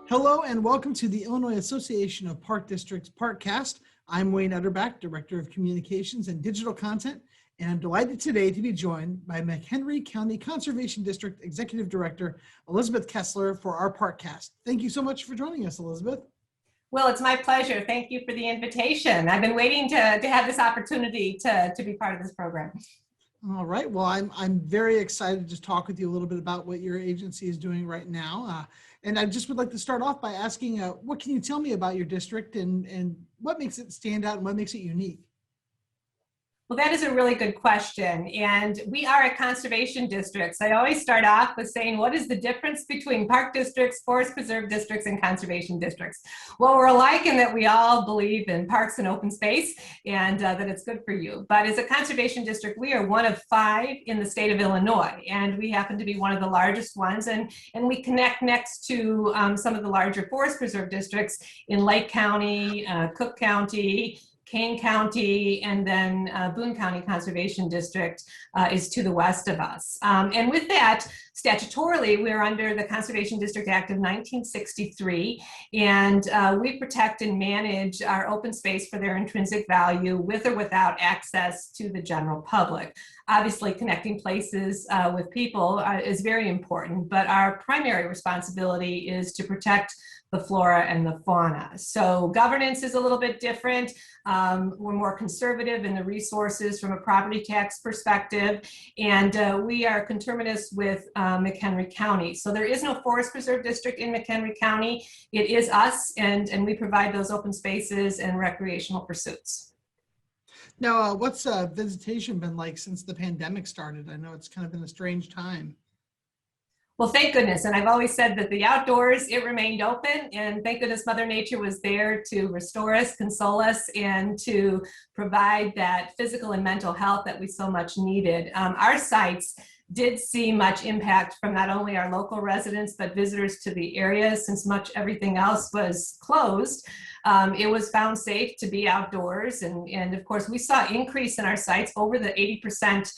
Hello and welcome to the Illinois Association of Park Districts Parkcast. I'm Wayne Utterback, Director of Communications and Digital Content, and I'm delighted today to be joined by McHenry County Conservation District Executive Director Elizabeth Kessler for our Parkcast. Thank you so much for joining us, Elizabeth. Well, it's my pleasure. Thank you for the invitation. I've been waiting to have this opportunity to be part of this program. All right. Well, I'm very excited to talk with you a little bit about what your agency is doing right now. And I just would like to start off by asking, what can you tell me about your district and what makes it stand out and what makes it unique? Well, that is a really good question. And we are a conservation district. So I always start off with saying, what is the difference between park districts, forest preserve districts, and conservation districts? Well, we're alike in that we all believe in parks and open space and that it's good for you. But as a conservation district, we are one of 5 in the state of Illinois. And we happen to be one of the largest ones. And we connect next to some of the larger forest preserve districts in Lake County, Cook County, Kane County, and then Boone County Conservation District is to the west of us. And with that, statutorily, we're under the Conservation District Act of 1963, and we protect and manage our open space for their intrinsic value with or without access to the general public. Obviously, connecting places with people is very important, but our primary responsibility is to protect the flora and the fauna. So governance is a little bit different. We're more conservative in the resources from a property tax perspective, and we are conterminous with McHenry County. So there is no forest preserve district in McHenry County. It is us, and we provide those open spaces and recreational pursuits. Now, what's visitation been like since the pandemic started? I know it's kind of been a strange time. Well, thank goodness. And I've always said that the outdoors, it remained open, and thank goodness Mother Nature was there to restore us, console us, and to provide that physical and mental health that we so much needed. Our sites did see much impact from not only our local residents, but visitors to the area. Since much everything else was closed, it was found safe to be outdoors. And of course, we saw increase in our sites over the 80%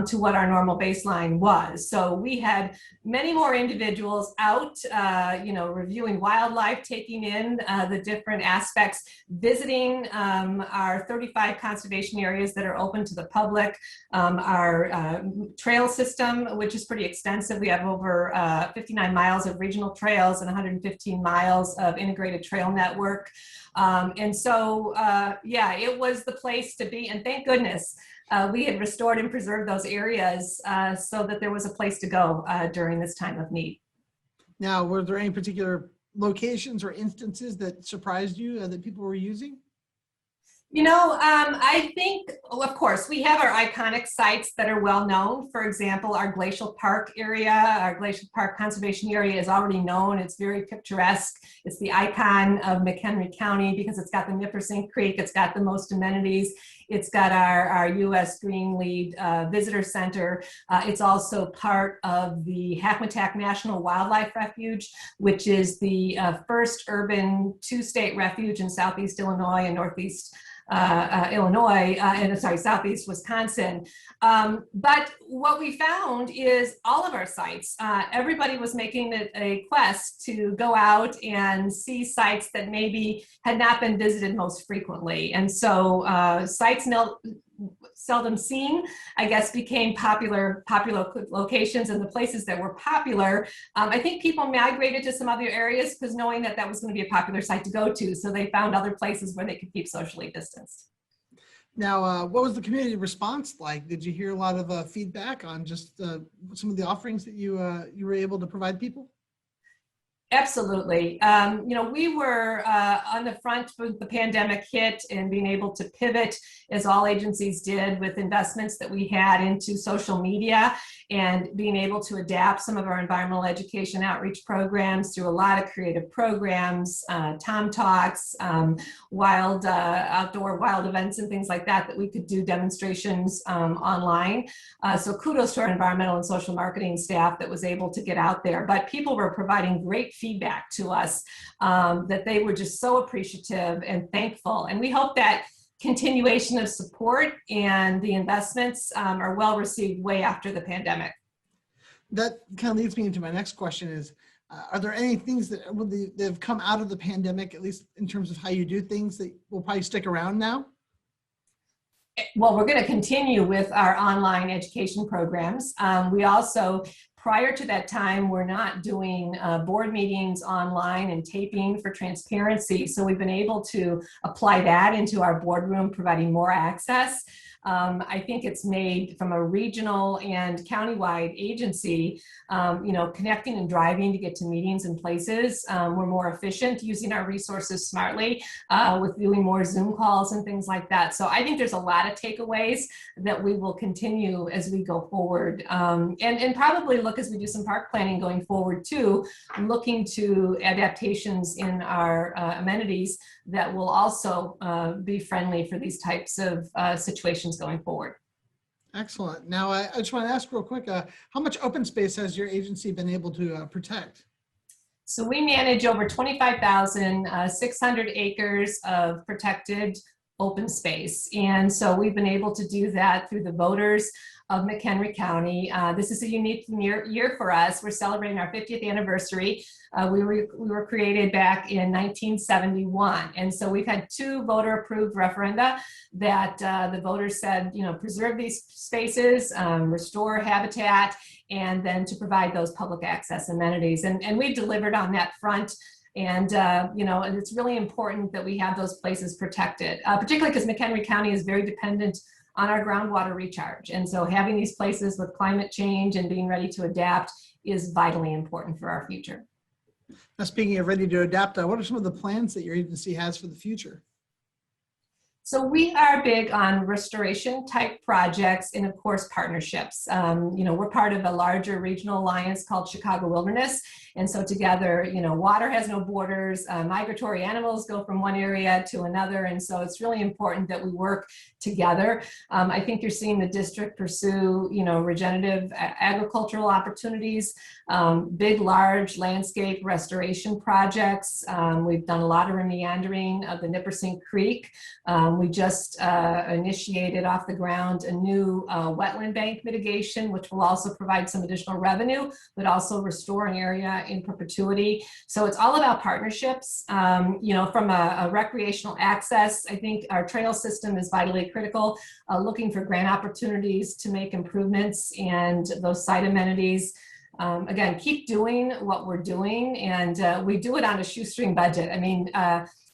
to what our normal baseline was. So we had many more individuals out, reviewing wildlife, taking in the different aspects, visiting our 35 conservation areas that are open to the public, our trail system, which is pretty extensive. We have over 59 miles of regional trails and 115 miles of integrated trail network. And so, it was the place to be. And thank goodness we had restored and preserved those areas so that there was a place to go during this time of need. Now, were there any particular locations or instances that surprised you that people were using? I think, of course, we have our iconic sites that are well known. For example, our Glacial Park area, our Glacial Park Conservation Area is already known. It's very picturesque. It's the icon of McHenry County because it's got the Nippersink Creek. It's got the most amenities. It's got our U.S. Green Lead Visitor Center. It's also part of the Hackmatack National Wildlife Refuge, which is the first urban 2-state refuge in Southeast Illinois and Northeast Southeast Wisconsin. But what we found is all of our sites, everybody was making it a quest to go out and see sites that maybe had not been visited most frequently. And so sites seldom seen, I guess, became popular locations, and the places that were popular, I think people migrated to some other areas because knowing that that was going to be a popular site to go to, so they found other places where they could keep socially distanced. Now, what was the community response like? Did you hear a lot of feedback on just some of the offerings that you were able to provide people? Absolutely. We were on the front when the pandemic hit and being able to pivot, as all agencies did, with investments that we had into social media and being able to adapt some of our environmental education outreach programs through a lot of creative programs, Tom Talks, outdoor wild events and things like that we could do demonstrations online. So kudos to our environmental and social marketing staff that was able to get out there. But people were providing great feedback to us that they were just so appreciative and thankful. And we hope that continuation of support and the investments are well received way after the pandemic. That kind of leads me into my next question is, Are there any things that have come out of the pandemic, at least in terms of how you do things, that will probably stick around now? Well, we're going to continue with our online education programs. We also, prior to that time, we're not doing board meetings online and taping for transparency. So we've been able to apply that into our boardroom, providing more access. I think it's made from a regional and countywide agency, connecting and driving to get to meetings and places. We're more efficient using our resources smartly with doing more Zoom calls and things like that. So I think there's a lot of takeaways that we will continue as we go forward, and probably look as we do some park planning going forward too, looking to adaptations in our amenities that will also be friendly for these types of situations going forward. Excellent. Now, I just want to ask real quick, how much open space has your agency been able to protect? So we manage over 25,600 acres of protected open space. And so we've been able to do that through the voters of McHenry County. This is a unique year for us. We're celebrating our 50th anniversary. We were created back in 1971. And so we've had 2 voter approved referenda that the voters said, preserve these spaces, restore habitat, and then to provide those public access amenities. And we've delivered on that front. And, and it's really important that we have those places protected, particularly because McHenry County is very dependent on our groundwater recharge. And so having these places with climate change and being ready to adapt is vitally important for our future. Now, speaking of ready to adapt, what are some of the plans that your agency has for the future? So we are big on restoration type projects and of course partnerships. We're part of a larger regional alliance called Chicago Wilderness. And so together, water has no borders, migratory animals go from one area to another. And so it's really important that we work together. I think you're seeing the district pursue, regenerative agricultural opportunities, big, large landscape restoration projects. We've done a lot of remeandering of the Nippersink Creek. We just initiated off the ground a new wetland bank mitigation, which will also provide some additional revenue, but also restore an area in perpetuity. So it's all about partnerships. From a recreational access, I think our trail system is vitally critical, looking for grant opportunities to make improvements and those site amenities. Again, keep doing what we're doing, and we do it on a shoestring budget.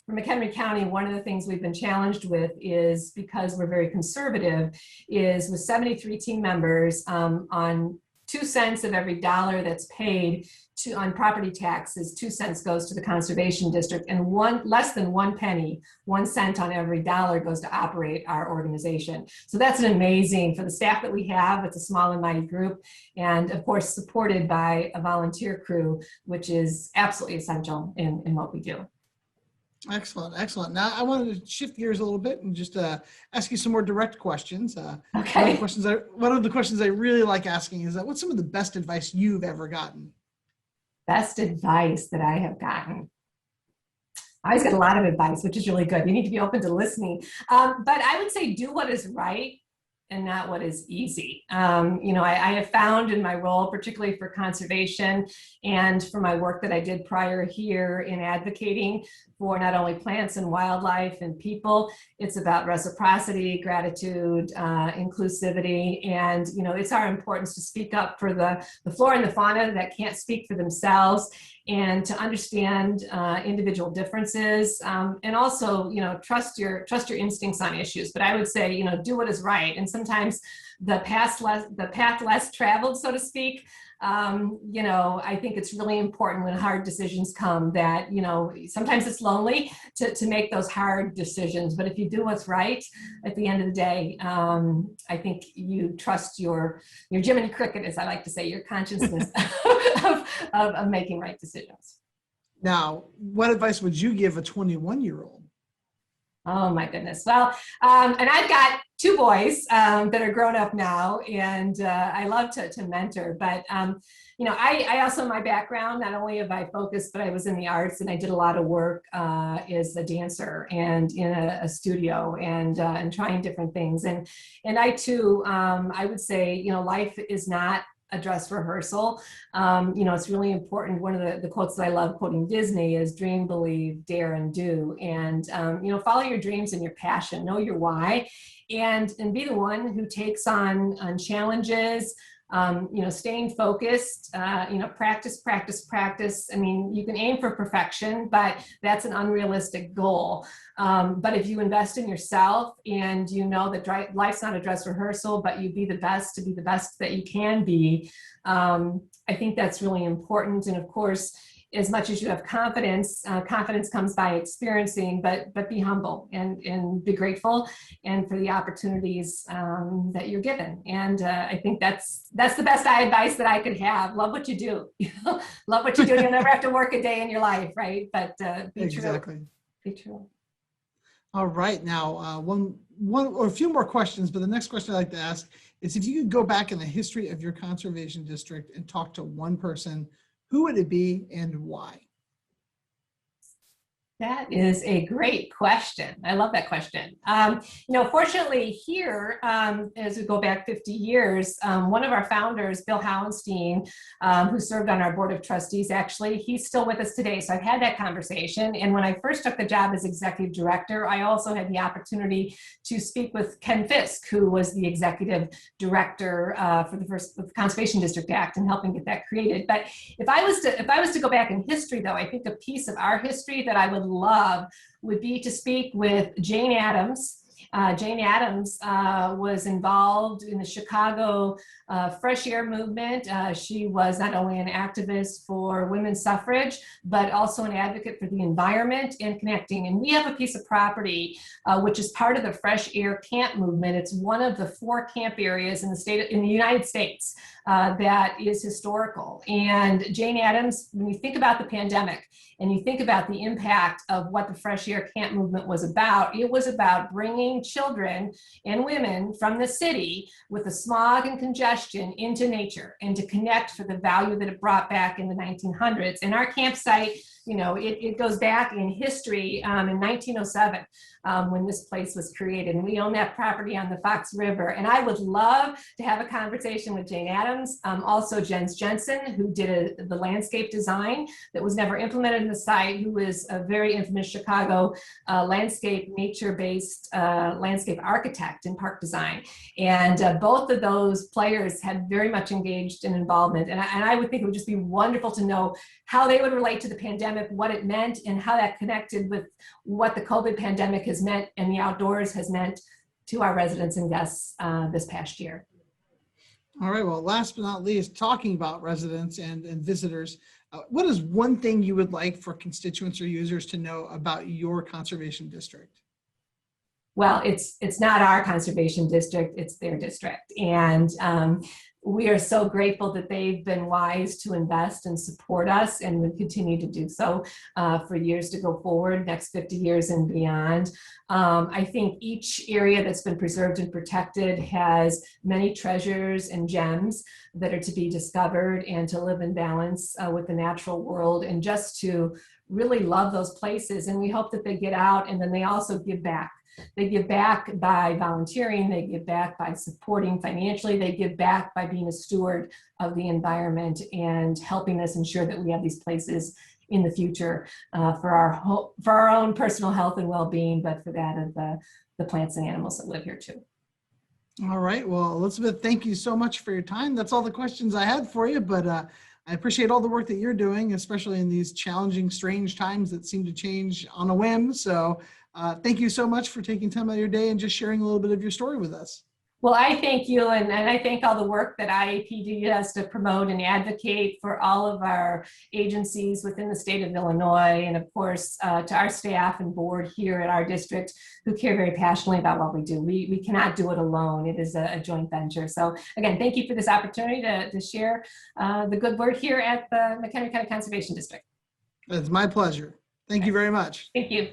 For McHenry County, one of the things we've been challenged with is, because we're very conservative, is with 73 team members, on 2 cents of every dollar that's paid on property taxes, 2 cents goes to the conservation district, and less than 1 penny, 1 cent on every dollar goes to operate our organization. So that's an amazing, for the staff that we have, it's a small and mighty group, and of course supported by a volunteer crew, which is absolutely essential in what we do. Excellent, excellent. Now I wanted to shift gears a little bit and just ask you some more direct questions. Okay. One of the questions I really like asking is what's some of the best advice you've ever gotten? Best advice that I have gotten. I always get a lot of advice, which is really good. You need to be open to listening. But I would say do what is right and not what is easy. I have found in my role, particularly for conservation and for my work that I did prior here in advocating for not only plants and wildlife and people, it's about reciprocity, gratitude, inclusivity, and it's our importance to speak up for the flora and the fauna that can't speak for themselves, and to understand individual differences, and also trust your instincts on issues. But I would say do what is right, and sometimes the path less traveled, so to speak. I think it's really important when hard decisions come that, sometimes it's lonely to make those hard decisions, but if you do what's right at the end of the day, I think you trust your Jiminy Cricket, as I like to say, your consciousness of making right decisions. Now, what advice would you give a 21-year-old? Oh my goodness. Well, and I've got 2 boys that are grown up now, and I love to mentor, but I also, my background, not only have I focused, but I was in the arts, and I did a lot of work as a dancer and in a studio and trying different things. And I too, I would say, life is not a dress rehearsal. It's really important. One of the quotes that I love quoting Disney is dream, believe, dare, and do. And, follow your dreams and your passion, know your why, and be the one who takes on challenges, staying focused, practice, practice, practice. I mean, you can aim for perfection, but that's an unrealistic goal. But if you invest in yourself and you know that life's not a dress rehearsal, but you be the best to be the best that you can be, I think that's really important. And of course, as much as you have confidence, confidence comes by experiencing, but be humble and be grateful and for the opportunities that you're given. And I think that's the best advice that I could have. Love what you do. Love what you do. You'll never have to work a day in your life, right? But be Exactly. true. Be true. All right. Now, one or a few more questions, but the next question I'd like to ask is if you could go back in the history of your conservation district and talk to one person, who would it be and why? That is a great question. I love that question. Fortunately here, as we go back 50 years, one of our founders, Bill Howenstein, who served on our board of trustees, actually, he's still with us today. So I've had that conversation. And when I first took the job as executive director, I also had the opportunity to speak with Ken Fisk, who was the executive director for the Conservation District Act and helping get that created. But if I was to go back in history, though, I think a piece of our history that I would love would be to speak with Jane Addams. Jane Addams was involved in the Chicago fresh air movement. She was not only an activist for women's suffrage, but also an advocate for the environment and connecting. And we have a piece of property which is part of the fresh air camp movement. It's one of the 4 camp areas in the United States that is historical. And Jane Addams, when you think about the pandemic and you think about the impact of what the fresh air camp movement was about, it was about bringing children and women from the city with the smog and congestion into nature and to connect for the value that it brought back in the 1900s. And our campsite, it goes back in history in 1907 when this place was created. And we own that property on the Fox River. And I would love to have a conversation with Jane Addams, also Jens Jensen, who did the landscape design that was never implemented in the site, who is a very infamous Chicago landscape, nature-based landscape architect in park design. And both of those players had very much engaged in involvement. And I would think it would just be wonderful to know how they would relate to the pandemic, what it meant, and how that connected with what the COVID pandemic has meant and the outdoors has meant to our residents and guests this past year. All right. Well, last but not least, talking about residents and visitors, what is one thing you would like for constituents or users to know about your conservation district? Well, it's not our conservation district, it's their district. And we are so grateful that they've been wise to invest and support us and will continue to do so for years to go forward, next 50 years and beyond. I think each area that's been preserved and protected has many treasures and gems that are to be discovered and to live in balance with the natural world and just to really love those places. And we hope that they get out and then they also give back. They give back by volunteering, they give back by supporting financially, they give back by being a steward of the environment and helping us ensure that we have these places in the future for our own personal health and well-being, but for that of the plants and animals that live here too. All right. Well, Elizabeth, thank you so much for your time. That's all the questions I had for you, but I appreciate all the work that you're doing, especially in these challenging, strange times that seem to change on a whim. So thank you so much for taking time out of your day and just sharing a little bit of your story with us. Well, I thank you, and I thank all the work that IAPD does to promote and advocate for all of our agencies within the state of Illinois, and of course, to our staff and board here at our district who care very passionately about what we do. We cannot do it alone. It is a joint venture. So again, thank you for this opportunity to share the good work here at the McHenry County Conservation District. It's my pleasure. Thank you very much. Thank you.